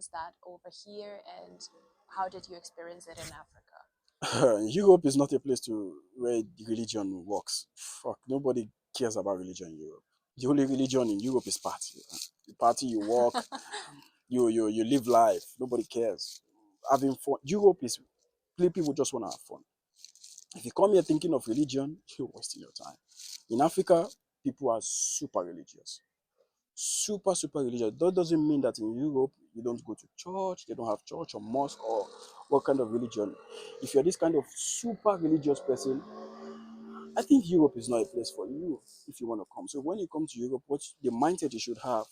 experience that over here, and how did you experience it in Africa? Europe is not a place to where the religion works. Fuck, nobody cares about religion in Europe. The only religion in Europe is party. You party, you walk, you live life. Nobody cares. Having fun. Europe is people just want to have fun. If you come here thinking of religion, you're wasting your time. In Africa, people are super religious. Super religious. That doesn't mean that in Europe you don't go to church, they don't have church or mosque or what kind of religion. If you're this kind of super religious person, I think Europe is not a place for you if you want to come. So when you come to Europe, what the mindset you should have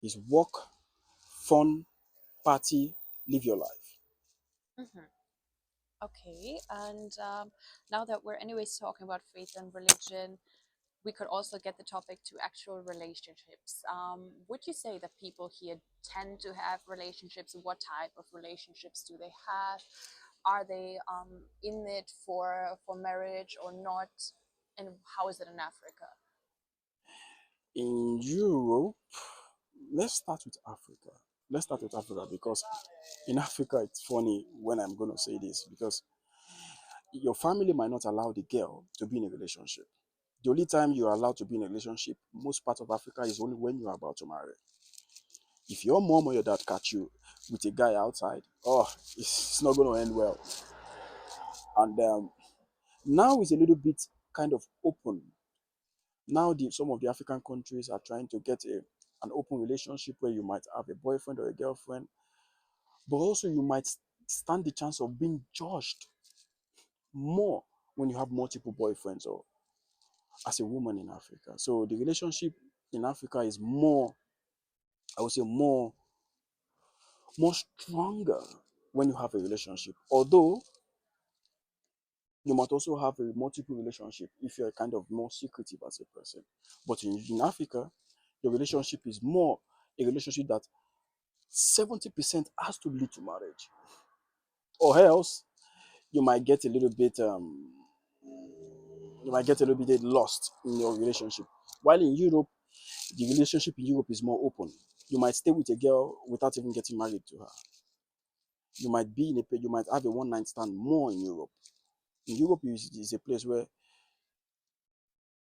is work, fun, party, live your life. Hmm. Okay, and now that we're anyways talking about faith and religion, we could also get the topic to actual relationships. Would you say that people here tend to have relationships? What type of relationships do they have? Are they in it for marriage or not? And how is it in Africa? In Europe, let's start with Africa. Let's start with Africa because in Africa, it's funny when I'm going to say this because your family might not allow the girl to be in a relationship. The only time you are allowed to be in a relationship, most part of Africa, is only when you are about to marry. If your mom or your dad catch you with a guy outside, oh, it's not going to end well. And now it's a little bit kind of open. Now some of the African countries are trying to get an open relationship where you might have a boyfriend or a girlfriend, but also you might stand the chance of being judged more when you have multiple boyfriends or as a woman in Africa. So the relationship in Africa is more, I would say, more stronger when you have a relationship. Although you might also have a multiple relationship if you're kind of more secretive as a person. But in Africa, your relationship is more a relationship that 70% has to lead to marriage. Or else you might get a little bit lost in your relationship. While in Europe, the relationship in Europe is more open. You might stay with a girl without even getting married to her. You might have a one night stand more in Europe. In Europe is a place where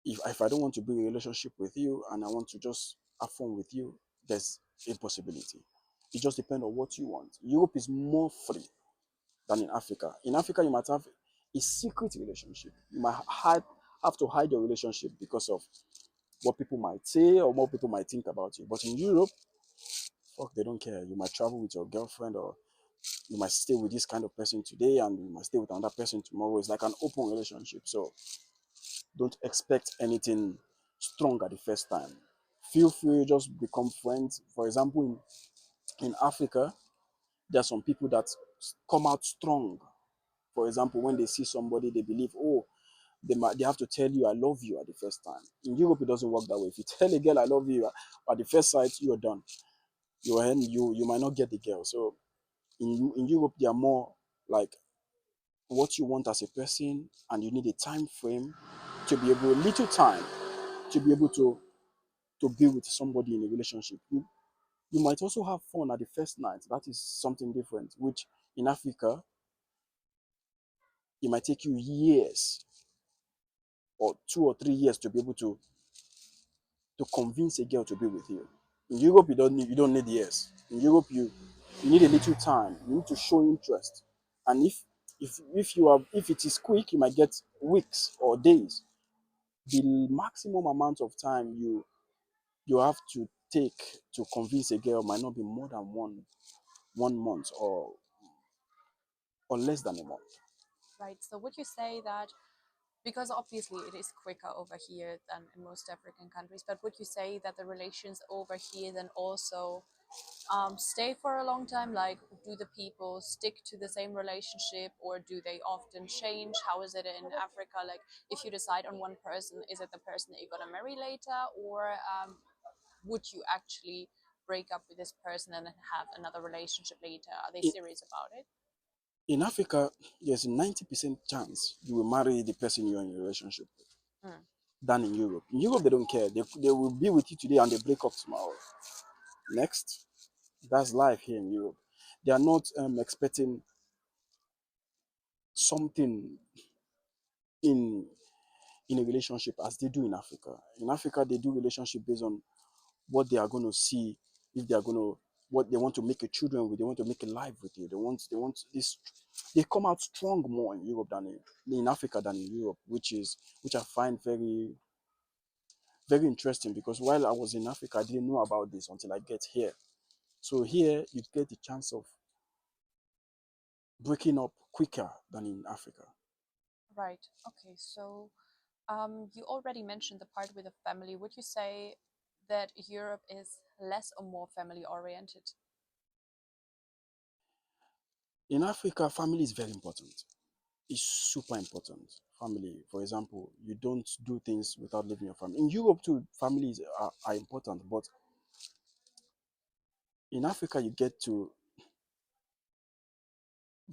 if I don't want to be in a relationship with you and I want to just have fun with you, there's a possibility. It just depends on what you want. Europe is more free than in Africa. In Africa, you might have a secret relationship. You might have to hide your relationship because of what people might say or what people might think about you. But in Europe, fuck, they don't care. You might travel with your girlfriend or you might stay with this kind of person today and you might stay with another person tomorrow. It's like an open relationship. So don't expect anything strong at the first time. Feel free, just become friends. For example, in Africa, there are some people that come out strong. For example, when they see somebody, they believe, oh, they have to tell you, I love you at the first time. In Europe, it doesn't work that way. If you tell a girl, I love you at the first sight, you're done. You might not get the girl. So in Europe, they are more like what you want as a person, and you need a time frame to be able, little time to be able to be with somebody in a relationship. You might also have fun at the first night. That is something different, which in Africa, it might take you years or 2 or 3 years to be able to convince a girl to be with you. In Europe, you don't need years. In Europe, you need a little time. You need to show interest. And if it is quick, you might get weeks or days. The maximum amount of time you have to take to convince a girl might not be more than one month or less than a month. Right. So would you say that, because obviously it is quicker over here than in most African countries, but would you say that the relations over here then also stay for a long time? Like, do the people stick to the same relationship, or do they often change? How is it in Africa? Like, if you decide on one person, is it the person that you're gonna marry later, or would you actually break up with this person and then have another relationship later? Are they In, serious about it? in Africa, there's a 90% chance you will marry the person you're in a relationship with Mm. than in Europe. In Europe, they don't care. They will be with you today and they break up tomorrow. Next. That's life here in Europe. They are not expecting something in in a relationship as they do in Africa. In Africa, they do relationship based on what they are going to see, if they are going to, what they want to make a children with, they want to make a life with you. They want this. They come out strong more in Europe than in Africa than in Europe, which I find very interesting, because while I was in Africa, I didn't know about this until I get here. So here you get the chance of breaking up quicker than in Africa. Right. Okay. So, you already mentioned the part with the family. Would you say that Europe is less or more family oriented? In Africa, family is very important. It's super important. Family, for example, you don't do things without leaving your family. In Europe too, families are important, but in Africa, you get to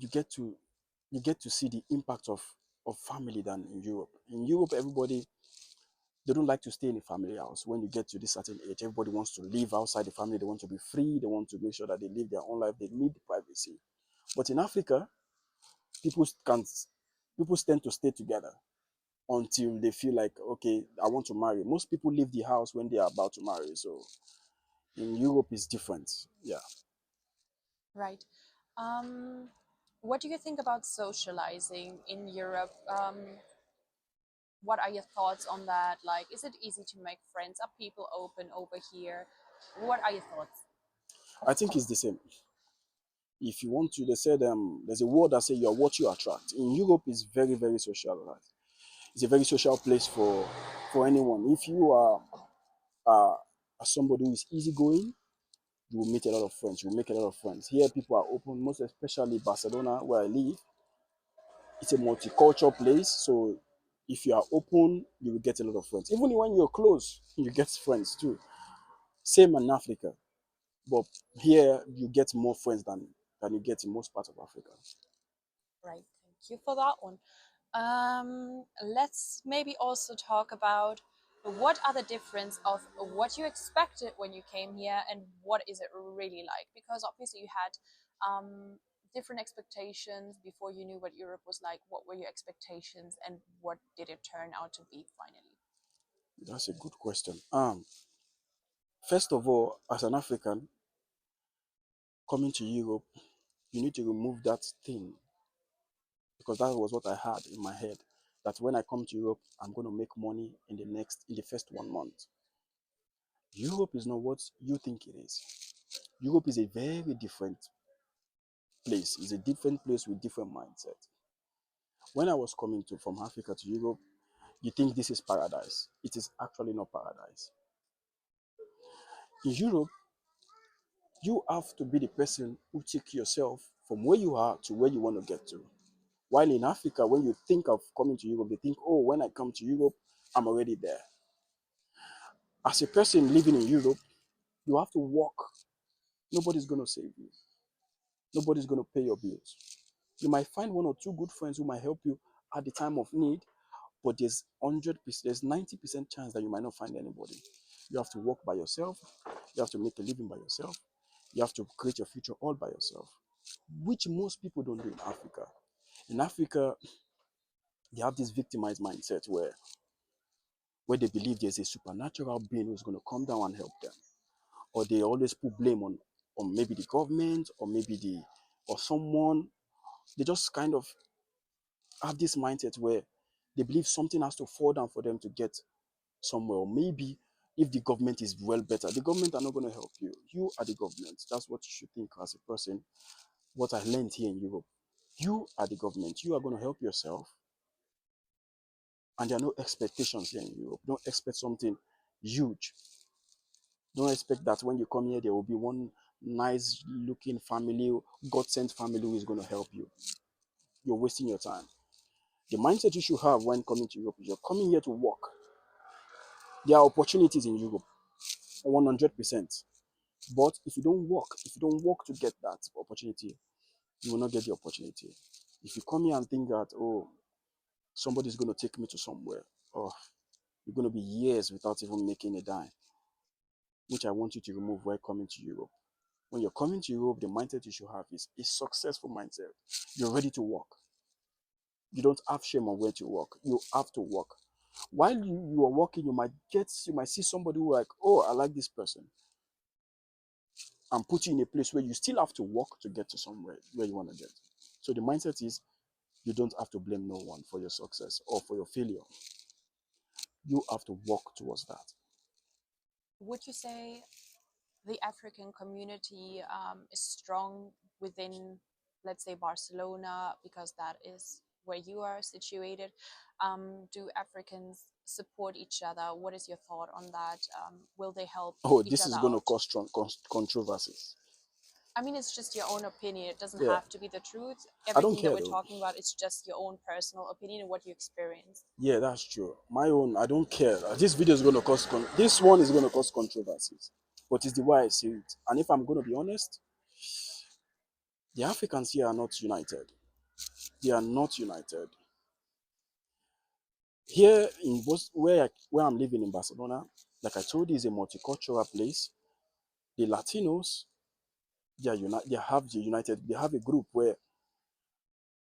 you get to see the impact of family than in Europe. In Europe, everybody, they don't like to stay in a family house. When you get to this certain age, everybody wants to live outside the family. They want to be free. They want to make sure that they live their own life. They need privacy. But in Africa, people can people tend to stay together until they feel like, okay, I want to marry. Most people leave the house when they are about to marry. So in Europe, it's different. Yeah. Right. Um, what do you think about socializing in Europe? What are your thoughts on that? Like, is it easy to make friends? Are people open over here? What are your thoughts? I think it's the same. If you want to, they said there's a word that say you are what you attract. In Europe, it's very, very socialized. It's a very social place for anyone. If you are somebody who is easygoing, you will meet a lot of friends. You will make a lot of friends. Here, people are open, most especially Barcelona, where I live. It's a multicultural place, so if you are open, you will get a lot of friends. Even when you're close, you get friends too. Same in Africa, but here you get more friends than you get in most parts of Africa. Right. Thank you for that one. Let's maybe also talk about what are the difference of what you expected when you came here and what is it really like? Because obviously you had different expectations before you knew what Europe was like. What were your expectations and what did it turn out to be finally? That's a good question. First of all, as an African coming to Europe, you need to remove that thing, because that was what I had in my head. That when I come to Europe, I'm going to make money in the first 1 month. Europe is not what you think it is. Europe is a very different place. It's a different place with different mindset. When I was coming to from Africa to Europe, you think this is paradise. It is actually not paradise. In Europe, you have to be the person who take yourself from where you are to where you want to get to. While in Africa, when you think of coming to Europe, they think, oh, when I come to Europe, I'm already there. As a person living in Europe, you have to work. Nobody's going to save you. Nobody's going to pay your bills. You might find one or two good friends who might help you at the time of need, but there's 90% chance that you might not find anybody. You have to work by yourself. You have to make a living by yourself. You have to create your future all by yourself, which most people don't do in Africa. In Africa, they have this victimized mindset where they believe there's a supernatural being who's going to come down and help them, or they always put blame on maybe the government or maybe the or someone. They just kind of have this mindset where they believe something has to fall down for them to get somewhere. Or maybe if the government is well better, the government are not going to help you. You are the government. That's what you should think as a person. What I learned here in Europe. You are the government. You are going to help yourself. And there are no expectations here in Europe. Don't expect something huge. Don't expect that when you come here, there will be one nice looking family, God sent family who is going to help you. You're wasting your time. The mindset you should have when coming to Europe is you're coming here to work. There are opportunities in Europe, 100%. But if you don't work to get that opportunity, you will not get the opportunity. If you come here and think that, oh, somebody's going to take me to somewhere, oh, you're going to be years without even making a dime, which I want you to remove while coming to Europe. When you're coming to Europe, the mindset you should have is a successful mindset. You're ready to work. You don't have shame on where to work. You have to work. While you are working, you might see somebody who like, oh, I like this person, and put you in a place where you still have to work to get to somewhere where you want to get. So the mindset is you don't have to blame no one for your success or for your failure. You have to work towards that. Would you say the African community is strong within, let's say, Barcelona, because that is where you are situated? Do Africans support each other? What is your thought on that? Will they help Oh, each this other is going to out? cause strong controversies. I mean, it's just your own opinion. It doesn't Yeah, have to be the truth. I don't Everything that care we're though. talking about is just your own personal opinion and what you experienced. Yeah, that's true. My own, I don't care. This video is going to cause, this one is going to cause controversies. But it's the way I see it. And if I'm going to be honest, the Africans here are not united. They are not united. Here in where I'm living in Barcelona, like I told you, is a multicultural place. The Latinos, they are united. They have a group where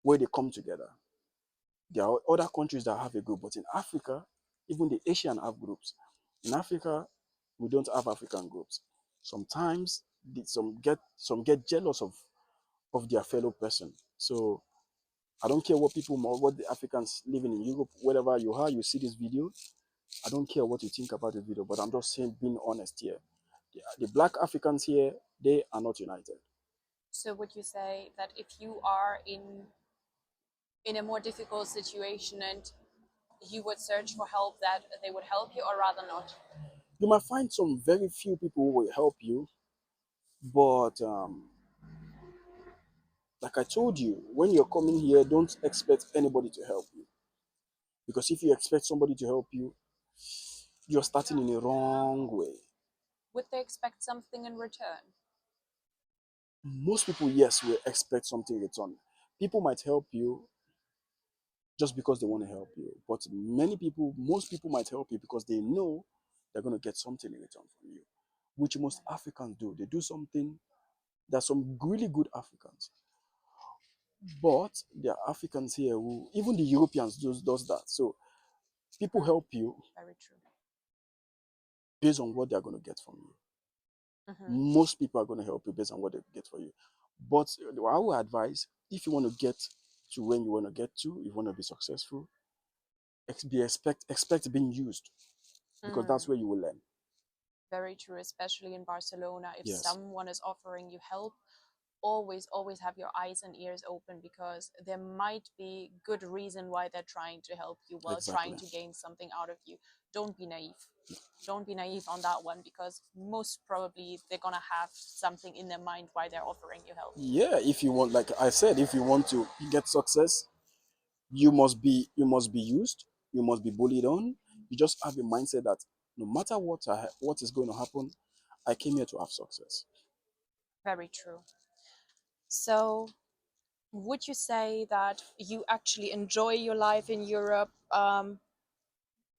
they come together. There are other countries that have a group, but in Africa, even the Asian have groups. In Africa, we don't have African groups. Sometimes some get jealous of their fellow person. So I don't care what the Africans living in Europe, wherever you are, you see this video. I don't care what you think about the video, but I'm just saying, being honest here. The black Africans here, they are not united. So would you say that if you are in a more difficult situation and you would search for help, that they would help you, or rather not? You might find some very few people who will help you, but like I told you, when you're coming here, don't expect anybody to help you. Because if you expect somebody to help you, you're starting in a wrong way. Would they expect something in return? Most people, yes, will expect something in return. People might help you just because they want to help you. But most people might help you because they know they're going to get something in return from you, which most Africans do. They do something. There's some really good Africans, but there are Africans here who, even the Europeans does that. So people help you Very true. based on what they're going to get from you. Hmm. Most people are going to help you based on what they get for you. But I would advise, if you want to get to when you want to get to, if you want to be successful, expect being used, because that's Mm, where you will learn. very true, especially in Barcelona. If Yes, someone is offering you help, always have your eyes and ears open, because there might be good reason why they're trying to help you, while trying exactly. to gain something out of you. Don't be naive. Don't be naive on that one, because most probably they're gonna have something in their mind why they're offering you help. Yeah, if you want, like I said, if you want to get success, you must be used, you must be bullied on. You just have a mindset that no matter what is going to happen, I came here to have success. Very true. So would you say that you actually enjoy your life in Europe,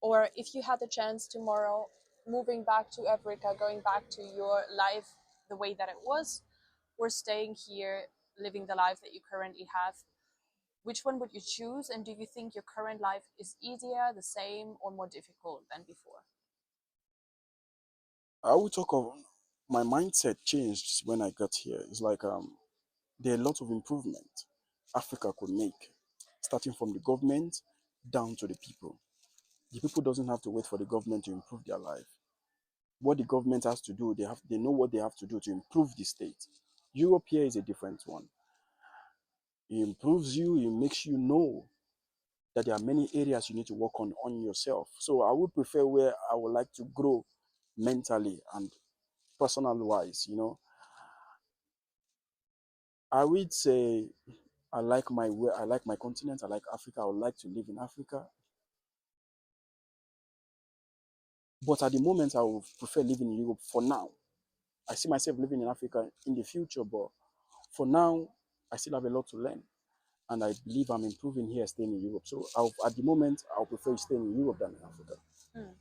or if you had the chance tomorrow, moving back to Africa, going back to your life the way that it was, or staying here, living the life that you currently have, which one would you choose? And do you think your current life is easier, the same, or more difficult than before? I will talk of my mindset changed when I got here. It's like there are lots of improvement Africa could make, starting from the government down to the people. The people doesn't have to wait for the government to improve their life. What the government has to do, they know what they have to do to improve the state. Europe here is a different one. It improves you, it makes you know that there are many areas you need to work on yourself. So I would prefer where I would like to grow mentally and personal wise. I would say I like my continent, I like Africa, I would like to live in Africa. But at the moment I would prefer living in Europe for now. I see myself living in Africa in the future, but for now I still have a lot to learn. And I believe I'm improving here staying in Europe. So at the moment I'll prefer staying in Europe than in Africa. Hmm.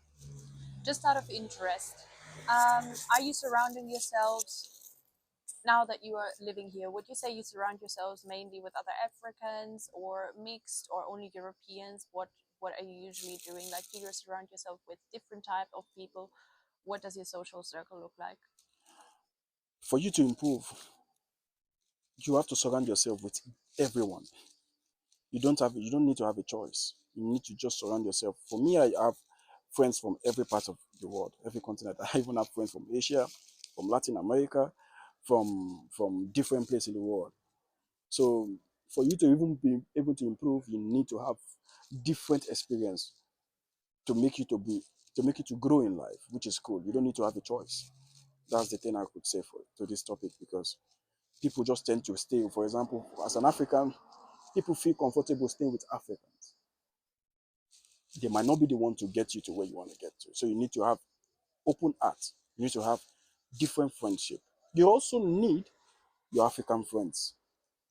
Just out of interest, are you surrounding yourselves now that you are living here, would you say you surround yourselves mainly with other Africans or mixed or only Europeans? What are you usually doing? Like, do you surround yourself with different type of people? What does your social circle look like? For you to improve, you have to surround yourself with everyone. You don't need to have a choice. You need to just surround yourself. For me, I have friends from every part of the world, every continent. I even have friends from Asia, from Latin America, from different places in the world. So for you to even be able to improve, you need to have different experience to make you to grow in life, which is cool. You don't need to have a choice. That's the thing I could say for to this topic, because people just tend to stay. For example, as an African, people feel comfortable staying with Africans. They might not be the one to get you to where you want to get to. So you need to have open heart. You need to have different friendship. You also need your African friends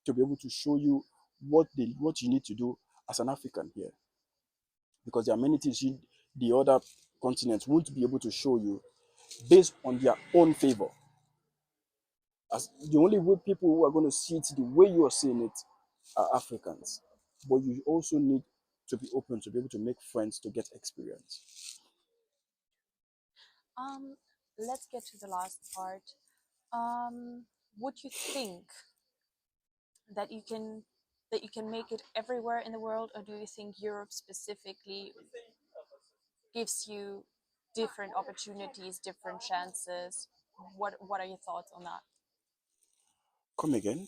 to be able to show you what you need to do as an African here. Because there are many things the other continents won't be able to show you based on their own favor. As the only way people who are going to see it the way you are seeing it are Africans. But you also need to be open to be able to make friends to get experience. Um, let's get to the last part. Um, would you think that you can make it everywhere in the world, or do you think Europe specifically gives you different opportunities, different chances? What are your thoughts on that? Come again.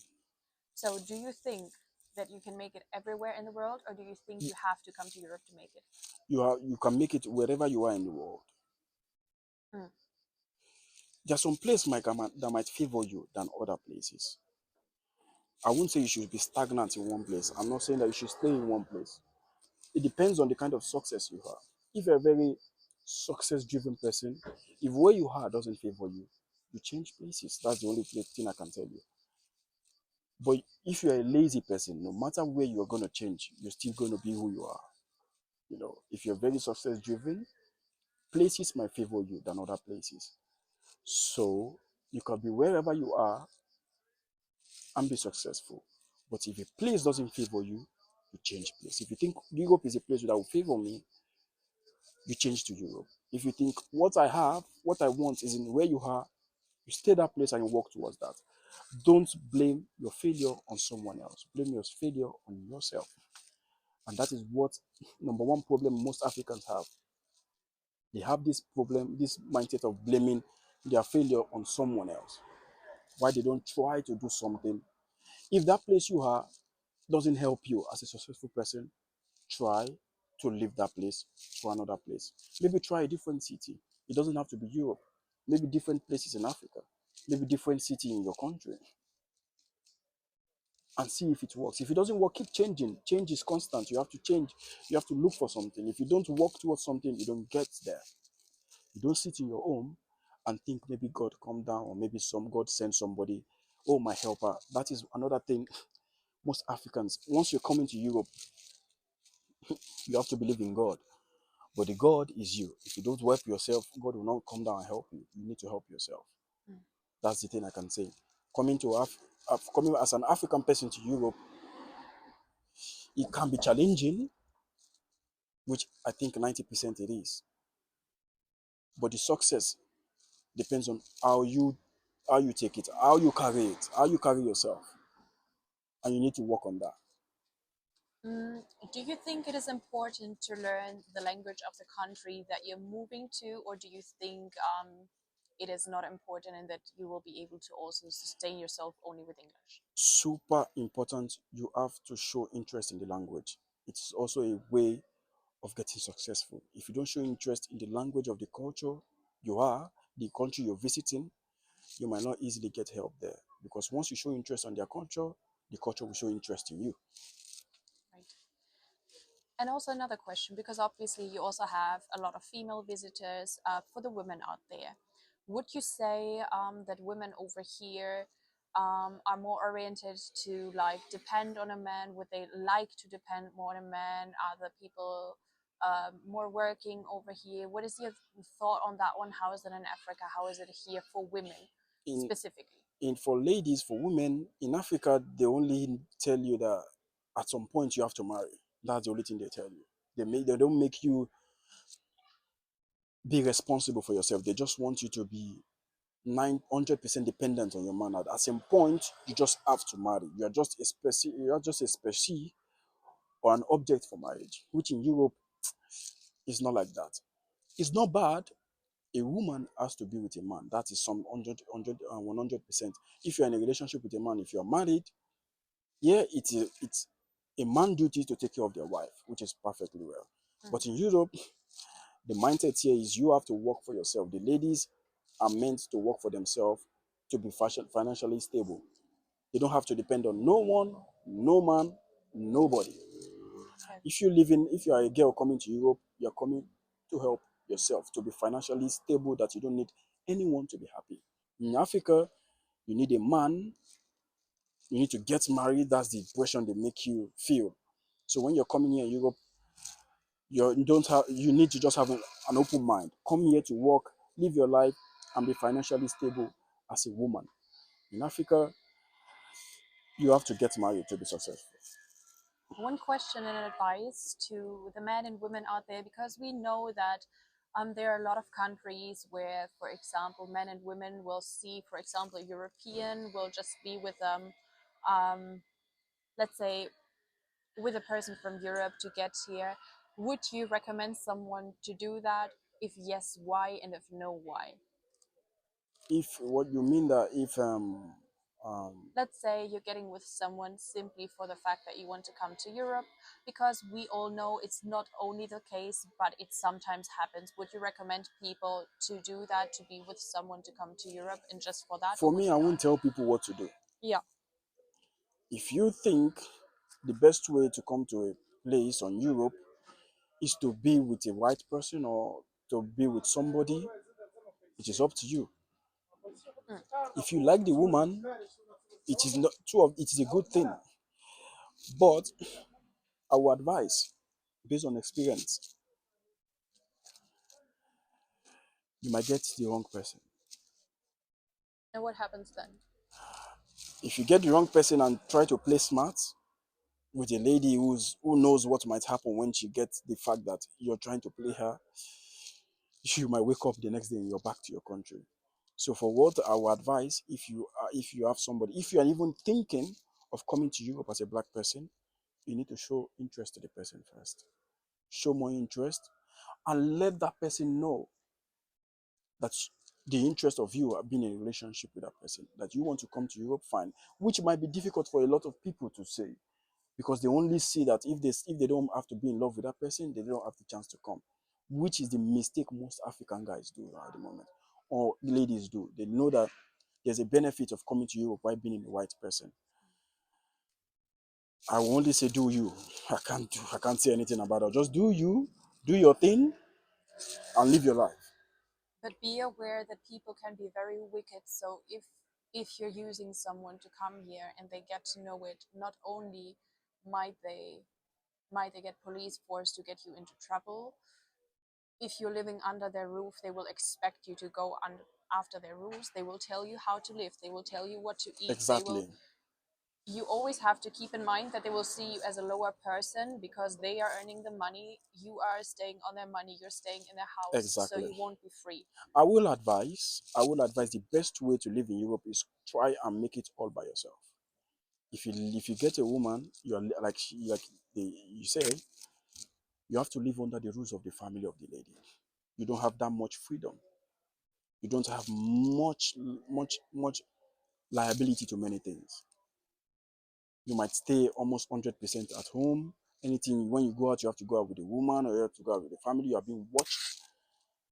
So, do you think that you can make it everywhere in the world, or do you think You, you have to come to Europe to make it? you can make it wherever you are in the world. Mm. There are some places that might favor you than other places. I wouldn't say you should be stagnant in one place. I'm not saying that you should stay in one place. It depends on the kind of success you have. If you're a very success driven person, if where you are doesn't favor you, you change places. That's the only thing I can tell you. But if you're a lazy person, no matter where you're going to change, you're still going to be who you are. If you're very success driven, places might favor you than other places. So you can be wherever you are and be successful. But if a place doesn't favor you, you change place. If you think Europe is a place that will favor me, you change to Europe. If you think what I have, what I want is in where you are, you stay that place and you work towards that. Don't blame your failure on someone else. Blame your failure on yourself. And that is what number one problem most Africans have. They have this problem, this mindset of blaming their failure on someone else. Why they don't try to do something. If that place you are doesn't help you as a successful person, try to leave that place to another place. Maybe try a different city. It doesn't have to be Europe. Maybe different places in Africa. Maybe different city in your country. And see if it works. If it doesn't work, keep changing. Change is constant. You have to change. You have to look for something. If you don't work towards something, you don't get there. You don't sit in your home and think maybe God come down, or maybe some God send somebody, oh my helper. That is another thing. Most Africans, once you come into Europe, you have to believe in God. But the God is you. If you don't help yourself, God will not come down and help you. You need to help yourself. Mm. That's the thing I can say. Coming as an African person to Europe, it can be challenging, which I think 90% it is. But the success depends on how you take it, how you carry it, how you carry yourself. And you need to work on that. Mm, do you think it is important to learn the language of the country that you're moving to, or do you think it is not important and that you will be able to also sustain yourself only with English? Super important. You have to show interest in the language. It's also a way of getting successful. If you don't show interest in the language of the culture the country you're visiting, you might not easily get help there. Because once you show interest on their culture, the culture will show interest in you. Right. And also another question, because obviously you also have a lot of female visitors for the women out there. Would you say that women over here are more oriented to like depend on a man? Would they like to depend more on a man? Are the people more working over here? What is your thought on that one? How is it in Africa? How is it here for women In specifically? in for ladies, for women in Africa, they only tell you that at some point you have to marry. That's the only thing they tell you. They don't make you be responsible for yourself. They just want you to be 900% dependent on your man. At some point, you just have to marry. You are just a species or an object for marriage, which in Europe is not like that. It's not bad. A woman has to be with a man. That is some 100%. If you're in a relationship with a man, if you're married, yeah, it's a man duty to take care of their wife, which is perfectly well. But in Europe, the mindset here is you have to work for yourself. The ladies are meant to work for themselves to be financially stable. They don't have to depend on no one, no man, nobody. Okay. If you are a girl coming to Europe, you're coming to help yourself to be financially stable, that you don't need anyone to be happy. In Africa, you need a man, you need to get married. That's the impression they make you feel. So when you're coming here in Europe, you need to just have an open mind. Come here to work, live your life, and be financially stable as a woman. In Africa, you have to get married to be successful. One question and advice to the men and women out there, because we know that there are a lot of countries where, for example, men and women will see, for example, a European will just be with um, let's say, with a person from Europe to get here. Would you recommend someone to do that? If yes, why? And if no, why? If what you mean that if Let's say you're getting with someone simply for the fact that you want to come to Europe, because we all know it's not only the case, but it sometimes happens. Would you recommend people to do that, to be with someone to come to Europe and just for that, or for would me, I you won't not? tell people what to do. Yeah. If you think the best way to come to a place on Europe is to be with a white person or to be with somebody, it is up to you. Mm. If you like the woman, it is not two of it is a good thing. But I would advise, based on experience, you might get the wrong person. And what happens then? If you get the wrong person and try to play smart with a lady who knows what might happen when she gets the fact that you're trying to play her, you might wake up the next day and you're back to your country. So for what I would advise, if you have somebody, if you are even thinking of coming to Europe as a black person, you need to show interest to the person first. Show more interest and let that person know that the interest of you being in a relationship with that person, that you want to come to Europe, fine, which might be difficult for a lot of people to say because they only see that if they don't have to be in love with that person, they don't have the chance to come, which is the mistake most African guys do at the moment, or ladies do. They know that there's a benefit of coming to Europe by being a white person. I will only say do you. I can't say anything about it. Just do you, do your thing, and live your life. But be aware that people can be very wicked. So if you're using someone to come here and they get to know it, not only might they might they get police force to get you into trouble. If you're living under their roof, they will expect you to go after their rules. They will tell you how to live. They will tell you what to eat. They will. Exactly. You always have to keep in mind that they will see you as a lower person because they are earning the money. You are staying on their money. You're staying in their house, so Exactly. you won't be free. I will advise the best way to live in Europe is try and make it all by yourself. If you get a woman, you're you say, you have to live under the rules of the family of the lady. You don't have that much freedom. You don't have much liability to many things. You might stay almost 100% at home. Anything when you go out, you have to go out with a woman or you have to go out with the family. You are being watched,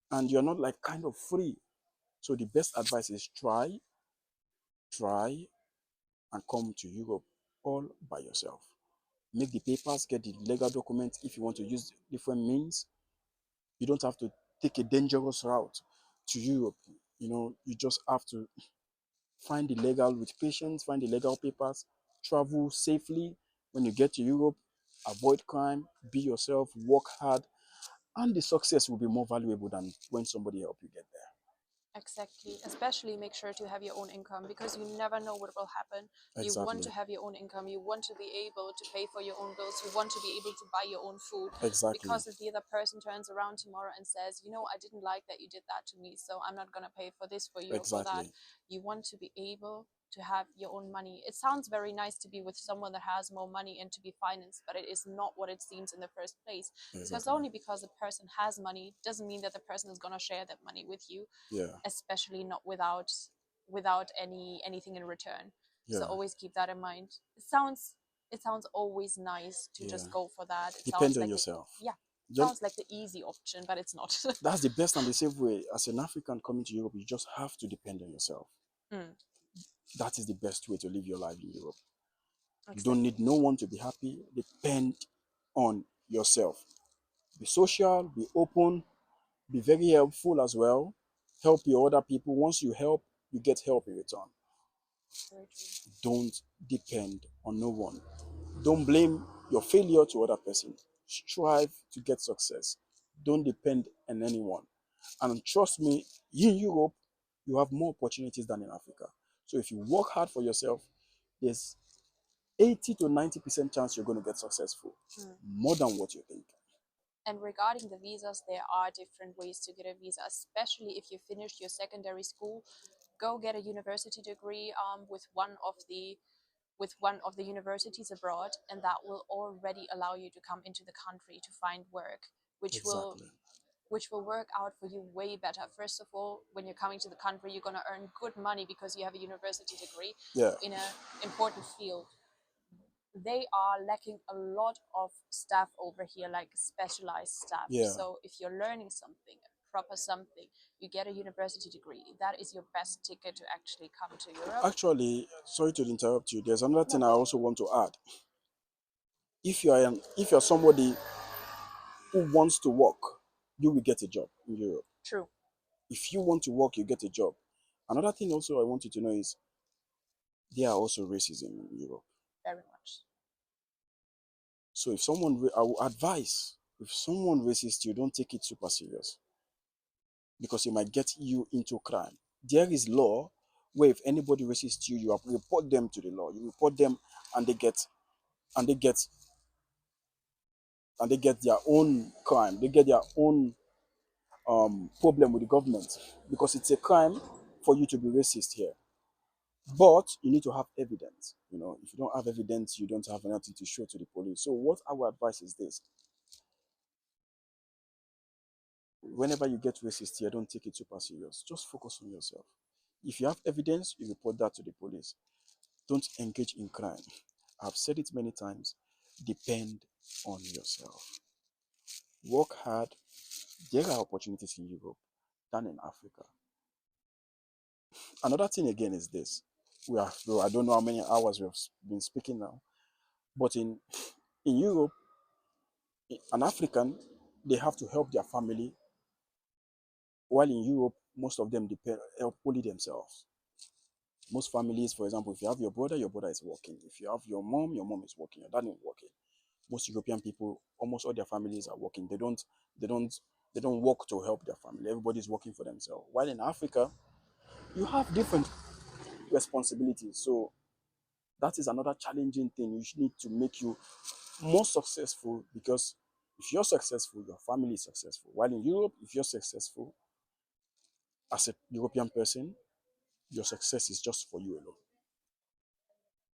and you're not like kind of free. So the best advice is try, and come to Europe all by yourself. Make the papers, get the legal documents. If you want to use different means, you don't have to take a dangerous route to Europe. You just have to find the legal with patience, find the legal papers, travel safely. When you get to Europe, avoid crime, be yourself, work hard, and the success will be more valuable than when somebody help you get there. Exactly. Especially make sure to have your own income because you never know what will happen. You want Exactly. to have your own income. You want to be able to pay for your own bills. You want to be able to buy your own food. Exactly. Because if the other person turns around tomorrow and says, you know, I didn't like that you did that to me, so I'm not going to pay for this for you or for that, Exactly. you want to be able to have your own money. It sounds very nice to be with someone that has more money and to be financed, but it is not what it seems in the first place. Because Exactly. only because a person has money doesn't mean that the person is going to share that money with you, Yeah. especially not without anything in return. So Yeah. always keep that in mind. It sounds always nice to Yeah. just go for that. It Depend sounds on like the yourself. yeah, it Just sounds like the easy option, but it's not. that's the best and the safe way. As an African coming to Europe, you just have to depend on yourself. Mm, That is the best way to live your life in Europe. You don't exactly. need no one to be happy. Depend on yourself. Be social, be open, be very helpful as well. Help your other people. Once you help, you get help in return. Very true. Don't depend on no one. Don't blame your failure to other person. Strive to get success. Don't depend on anyone. And trust me, in Europe, you have more opportunities than in Africa. So if you work hard for yourself, there's 80 to 90% chance you're going to get successful. Mm. More than what you think. And regarding the visas, there are different ways to get a visa, especially if you finished your secondary school. Go get a university degree with one of the universities abroad, and that will already allow you to come into the country to find work, which will Exactly. which will work out for you way better. First of all, when you're coming to the country, you're going to earn good money because you have a university degree Yeah. in an important field. They are lacking a lot of staff over here, like specialized staff. Yeah. So if you're learning something, proper something, you get a university degree. That is your best ticket to actually come to Europe. Actually, sorry to interrupt you. There's another No thing I problem. also want to add. If you're somebody who wants to work, you will get a job in Europe. True. If you want to work, you get a job. Another thing also I want you to know is there are also racism in Europe. Very much. So I will advise, if someone racist you, don't take it super serious because it might get you into crime. There is law where if anybody racist you, you have to report them to the law. You report them, and they get and they get and they get their own crime. They get their own problem with the government because it's a crime for you to be racist here. But you need to have evidence. If you don't have evidence, you don't have anything to show to the police. So what our advice is this: whenever you get racist here, don't take it super serious. Just focus on yourself. If you have evidence, you report that to the police. Don't engage in crime. I've said it many times. Depend on yourself. Work hard. There are opportunities in Europe than in Africa. Another thing again is this. I don't know how many hours we have been speaking now, but in Europe, an African, they have to help their family, while in Europe, most of them depend help only themselves. Most families, for example, if you have your brother is working. If you have your mom is working, your dad is working. Most European people, almost all their families are working. They don't they don't work to help their family. Everybody's working for themselves. While in Africa, you have different responsibilities. So that is another challenging thing. You need to make you more successful because if you're successful, your family is successful. While in Europe, if you're successful as a European person, your success is just for you alone.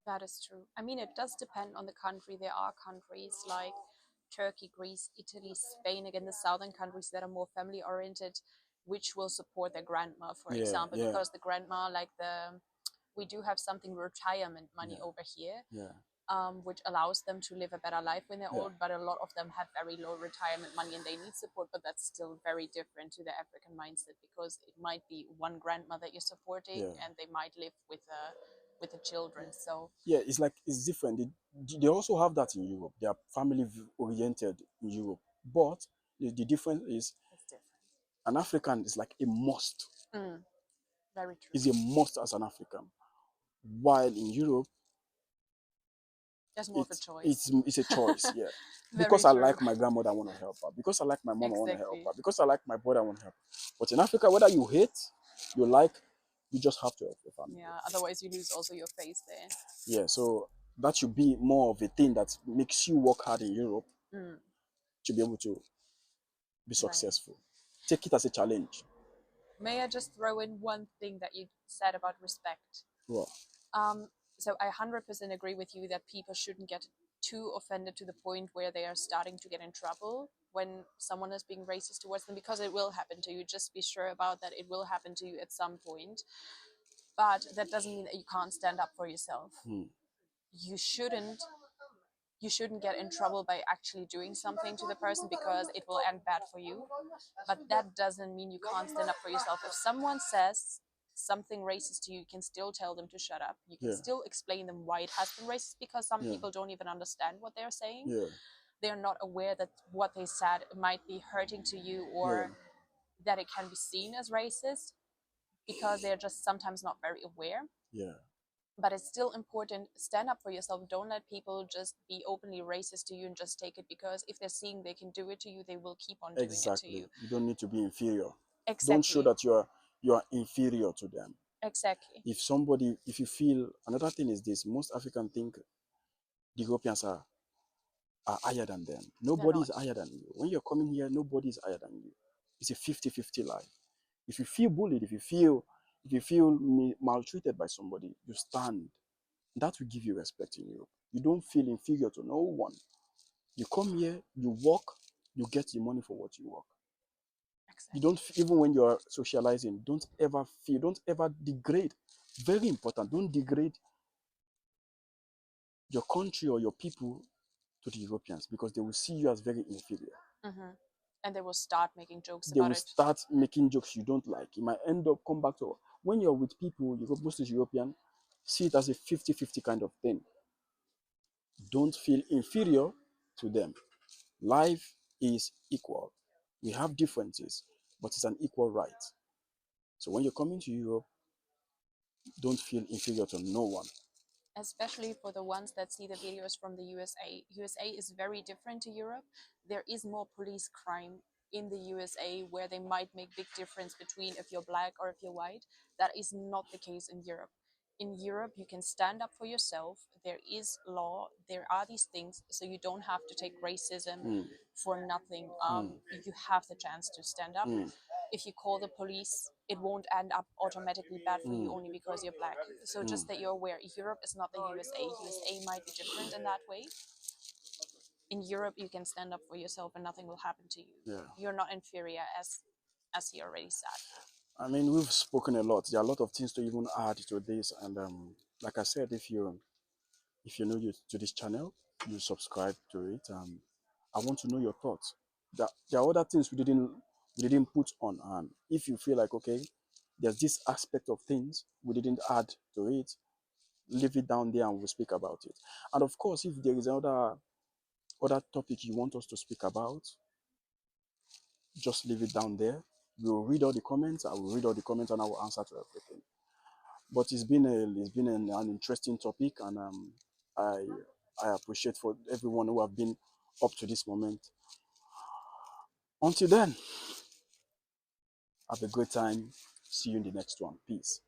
That is true. I mean, it does depend on the country. There are countries like Turkey, Greece, Italy, Spain, again, the southern countries that are more family oriented, which will support their grandma, for Yeah, example, yeah, because the grandma, we do have something retirement money yeah, over here, yeah, which allows them to live a better life when they're yeah, old, but a lot of them have very low retirement money and they need support, but that's still very different to the African mindset because it might be one grandma that you're supporting yeah. and they might live with the children. So Yeah, it's different. They also have that in Europe. They are family oriented in Europe. But the difference is it's different. an African is like a must. Mm, very true. Is a must as an African. While in Europe, There's more of a it's choice. it's a choice, yeah. Very Because I true. like my grandmother, I want to help her. Because I like my mom, I want to help Exactly. her. Because I like my brother, I want to help her. But in Africa, whether you hate you like, you just have to help your family. Yeah, otherwise you lose also your face there. Yeah, so that should be more of a thing that makes you work hard in Europe Mm, to be able to be right. successful. Take it as a challenge. May I just throw in one thing that you said about respect? Well, Um, so I 100% agree with you that people shouldn't get too offended to the point where they are starting to get in trouble when someone is being racist towards them, because it will happen to you. Just be sure about that. It will happen to you at some point. But that doesn't mean that you can't stand up for yourself. hmm, You shouldn't you shouldn't get in trouble by actually doing something to the person because it will end bad for you. But that doesn't mean you can't stand up for yourself. If someone says something racist to you, you can still tell them to shut up. You can yeah, still explain them why it has been racist, because some yeah, people don't even understand what they're saying. yeah, They're not aware that what they said might be hurting to you, yeah, or that it can be seen as racist, because they're just sometimes not very aware. yeah. But it's still important, stand up for yourself. Don't let people just be openly racist to you and just take it, because if they're seeing they can do it to you, they will keep on doing it to Exactly. you. You don't need to be inferior. Don't show Exactly. that you are inferior to them. Exactly. If you feel, another thing is this, most Africans think the Europeans are higher than them. They're Nobody not. is higher than you. When you're coming here, nobody is higher than you. It's a 50-50 life. If you feel bullied, if you feel maltreated by somebody, you stand. That will give you respect in Europe. You don't feel inferior to no one. You come here, you work, you get the money for what you work. You Exactly. don't, even when you're socializing, don't ever degrade. Very important. Don't degrade your country or your people to the Europeans, because they will see you as very inferior. Mm-hmm. And they will start making jokes They about will it. start making jokes you don't like. It might end up come back to, when you're with people, mostly European, see it as a 50-50 kind of thing. Don't feel inferior to them. Life is equal. We have differences, but it's an equal right. So when you're coming to Europe, don't feel inferior to no one. Especially for the ones that see the videos from the USA. USA is very different to Europe. There is more police crime in the USA, where they might make big difference between if you're black or if you're white. That is not the case in Europe. In Europe, you can stand up for yourself. There is law. There are these things, so you don't have to take racism Mm, for nothing. mm, You have the chance to stand up. mm, If you call the police, it won't end up automatically bad for you mm, only because you're black. So mm. just that you're aware, Europe is not the USA. USA might be different in that way. In Europe, you can stand up for yourself and nothing will happen to you. Yeah. You're not inferior, as he already said. I mean, we've spoken a lot. There are a lot of things to even add to this, and like I said, if you're new to this channel, you subscribe to it. I want to know your thoughts. There are other things we didn't put on, and if you feel like, okay, there's this aspect of things we didn't add to it, leave it down there and we'll speak about it. And of course, if there is other topic you want us to speak about, just leave it down there. We'll read all the comments. I will read all the comments and I will answer to everything. But it's been an interesting topic, and I I appreciate for everyone who have been up to this moment. Until then, have a great time. See you in the next one. Peace.